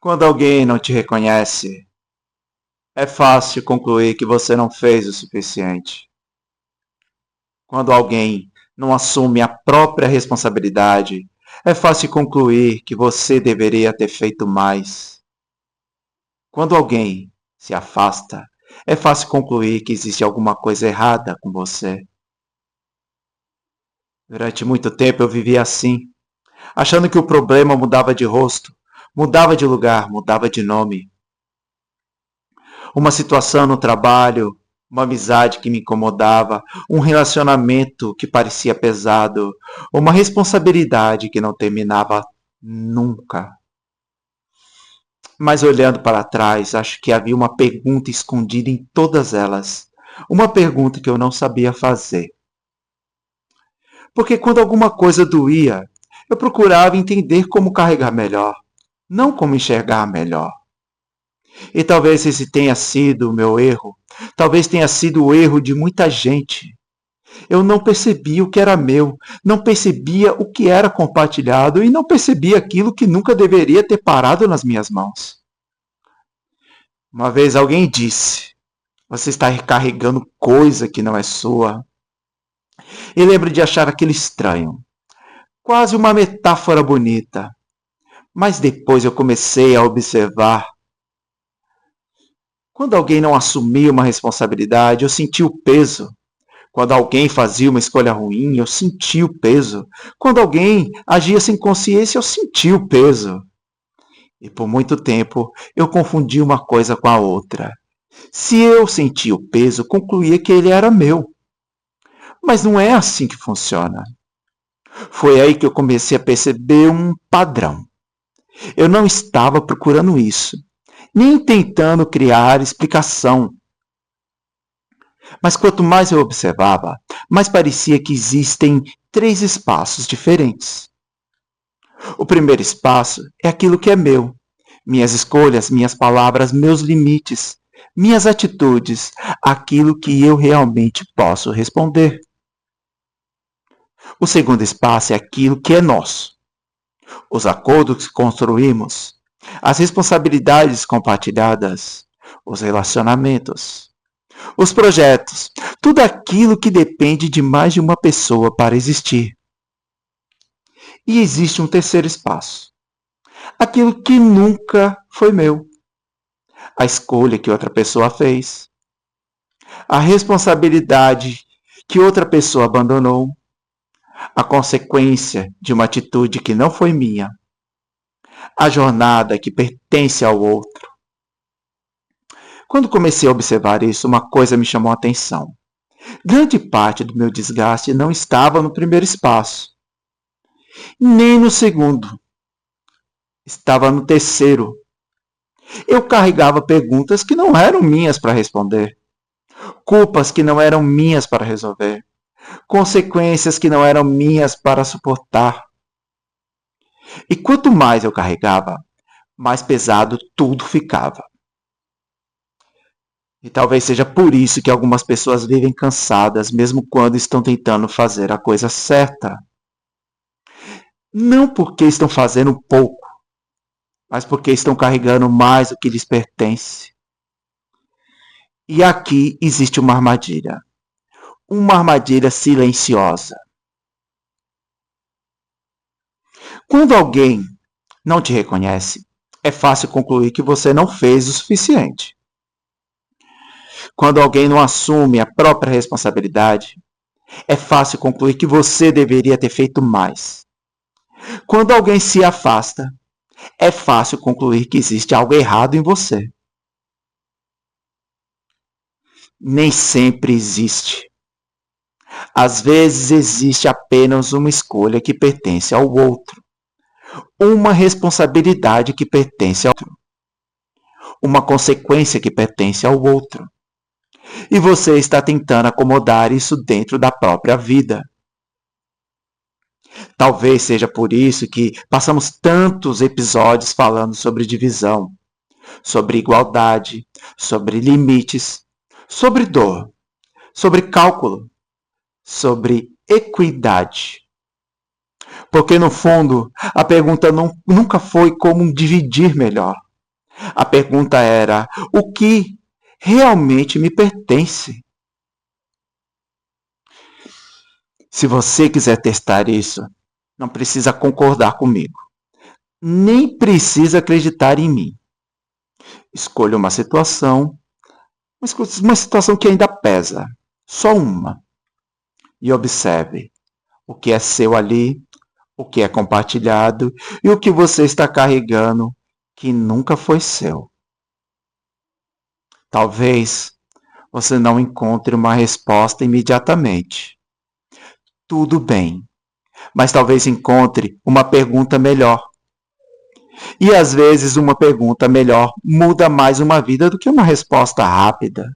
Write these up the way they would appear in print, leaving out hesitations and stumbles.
Quando alguém não te reconhece, é fácil concluir que você não fez o suficiente. Quando alguém não assume a própria responsabilidade, é fácil concluir que você deveria ter feito mais. Quando alguém se afasta, é fácil concluir que existe alguma coisa errada com você. Durante muito tempo eu vivi assim, achando que o problema mudava de rosto, mudava de lugar, mudava de nome. Uma situação no trabalho, uma amizade que me incomodava, um relacionamento que parecia pesado, uma responsabilidade que não terminava nunca. Mas olhando para trás, acho que havia uma pergunta escondida em todas elas. Uma pergunta que eu não sabia fazer. Porque quando alguma coisa doía, eu procurava entender como carregar melhor, não como enxergar melhor. E talvez esse tenha sido o meu erro. Talvez tenha sido o erro de muita gente. Eu não percebia o que era meu, não percebia o que era compartilhado e não percebia aquilo que nunca deveria ter parado nas minhas mãos. Uma vez alguém disse: você está carregando coisa que não é sua. E lembro de achar aquilo estranho, quase uma metáfora bonita. Mas depois eu comecei a observar. Quando alguém não assumia uma responsabilidade, eu sentia o peso. Quando alguém fazia uma escolha ruim, eu sentia o peso. Quando alguém agia sem consciência, eu sentia o peso. E por muito tempo eu confundi uma coisa com a outra. Se eu sentia o peso, concluía que ele era meu. Mas não é assim que funciona. Foi aí que eu comecei a perceber um padrão. Eu não estava procurando isso, nem tentando criar explicação. Mas quanto mais eu observava, mais parecia que existem três espaços diferentes. O primeiro espaço é aquilo que é meu. Minhas escolhas, minhas palavras, meus limites, minhas atitudes, aquilo que eu realmente posso responder. O segundo espaço é aquilo que é nosso. Os acordos que construímos, as responsabilidades compartilhadas, os relacionamentos, os projetos, tudo aquilo que depende de mais de uma pessoa para existir. E existe um terceiro espaço. Aquilo que nunca foi meu. A escolha que outra pessoa fez. A responsabilidade que outra pessoa abandonou. A consequência de uma atitude que não foi minha. A jornada que pertence ao outro. Quando comecei a observar isso, uma coisa me chamou a atenção. Grande parte do meu desgaste não estava no primeiro espaço, nem no segundo. Estava no terceiro. Eu carregava perguntas que não eram minhas para responder, culpas que não eram minhas para resolver, consequências que não eram minhas para suportar. E quanto mais eu carregava, mais pesado tudo ficava. E talvez seja por isso que algumas pessoas vivem cansadas, mesmo quando estão tentando fazer a coisa certa. Não porque estão fazendo pouco, mas porque estão carregando mais do que lhes pertence. E aqui existe uma armadilha silenciosa. Quando alguém não te reconhece, é fácil concluir que você não fez o suficiente. Quando alguém não assume a própria responsabilidade, é fácil concluir que você deveria ter feito mais. Quando alguém se afasta, é fácil concluir que existe algo errado em você. Nem sempre existe. Às vezes existe apenas uma escolha que pertence ao outro, uma responsabilidade que pertence ao outro, uma consequência que pertence ao outro. E você está tentando acomodar isso dentro da própria vida. Talvez seja por isso que passamos tantos episódios falando sobre divisão, sobre igualdade, sobre limites, sobre dor, sobre cálculo, sobre equidade. Porque no fundo, a pergunta nunca foi como dividir melhor. A pergunta era: o que realmente me pertence? Se você quiser testar isso, não precisa concordar comigo, nem precisa acreditar em mim. Escolha uma situação que ainda pesa, só uma, e observe o que é seu ali, o que é compartilhado e o que você está carregando que nunca foi seu. Talvez você não encontre uma resposta imediatamente. Tudo bem, mas talvez encontre uma pergunta melhor. E às vezes uma pergunta melhor muda mais uma vida do que uma resposta rápida.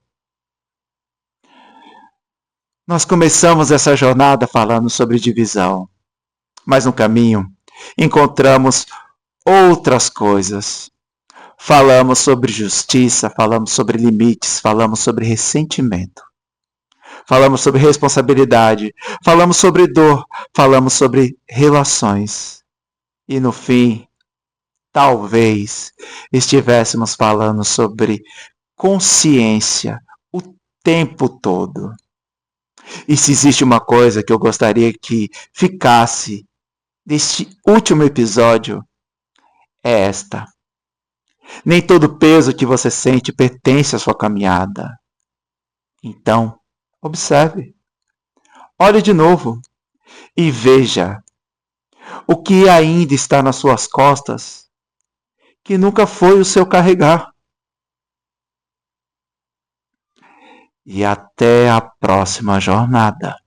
Nós começamos essa jornada falando sobre divisão, mas no caminho encontramos outras coisas. Falamos sobre justiça, falamos sobre limites, falamos sobre ressentimento, falamos sobre responsabilidade, falamos sobre dor, falamos sobre relações. E no fim, talvez estivéssemos falando sobre consciência o tempo todo. E se existe uma coisa que eu gostaria que ficasse deste último episódio, é esta. Nem todo peso que você sente pertence à sua caminhada. Então, observe, olhe de novo e veja o que ainda está nas suas costas que nunca foi o seu carregar. E até a próxima jornada.